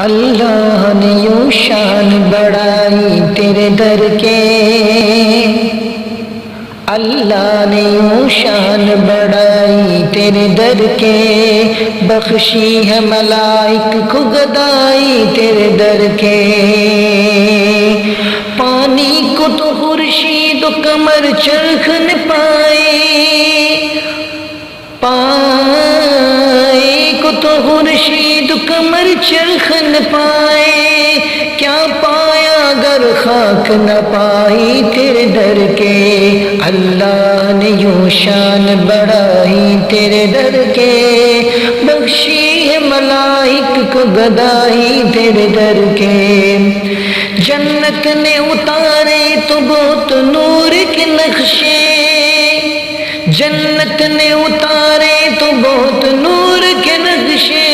اللہ نے یوں شان بڑھائی تیرے در کے، اللہ نے یوں شان بڑھائی تیرے در کے، بخشی ہے ملائک کو گدائی تیرے در کے۔ پانی کو تو خورشید و قمر چرخ نہ پائے، پائے کو تو خورشید و قمر چرخ نہ پائے، کیا پایا اگر خاک نہ پائی تیرے در کے۔ اللہ نے یوں شان بڑھائی تیرے در کے، بخشی ہے ملائک کو گدائی تیرے در کے۔ جنت نے اتارے تو بہت نور کے نقشے، جنت نے اتارے تو بہت نور کے نقشے،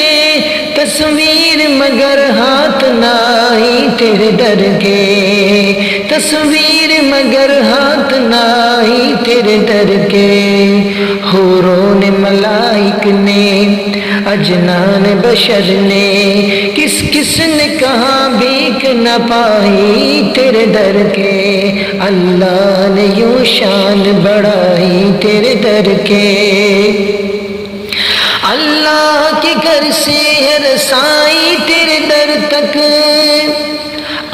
تصویر مگر ہاتھ نہ آئی تیرے در کے، تصویر مگر ہاتھ نہ آئی تیرے در کے۔ حوروں نے ملائک نے اجنان بشر نے، کس کس نے کہا بھیک نہ پائی تیرے در کے۔ اللہ نے یوں شان بڑھائی تیرے در کے۔ اللہ کے گھر سے ہے رسائی تیرے در تک،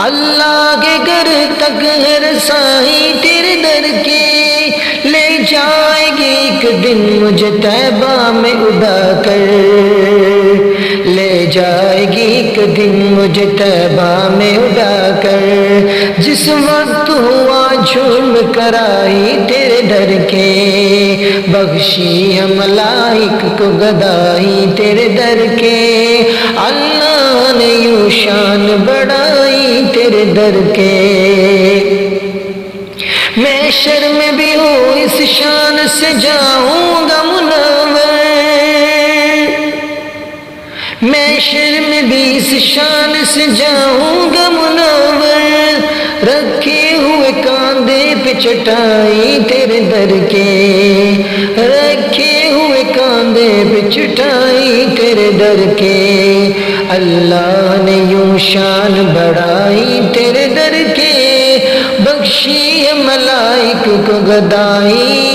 اللہ کے گھر تک ہے رسائی تیرے در کے۔ لے جائے گی ایک دن مجھے طیبہ میں اڑا کر، لے جائے گی ایک دن مجھے طیبہ میں اڑا کر، جس وقت ہوا جھوم کر آئی تیرے در کے، بخشی ہے ملائک کو گدائی تیرے در کے۔ اللہ نے یوں شان بڑھائی تیرے در کے۔ محشر میں بھی ہو اس شان سے جاؤں گا منور، محشر میں بھی اس شان سے جاؤں گا منور، رکھے ہوئے کاندھے پہ چٹائی تیرے در کے، رکھے ہوئے کاندھے پہ چٹائی تیرے در کے۔ اللہ نے یوں شان بڑھائی تیرے در کے، بخشی ہے ملائک کو گدائی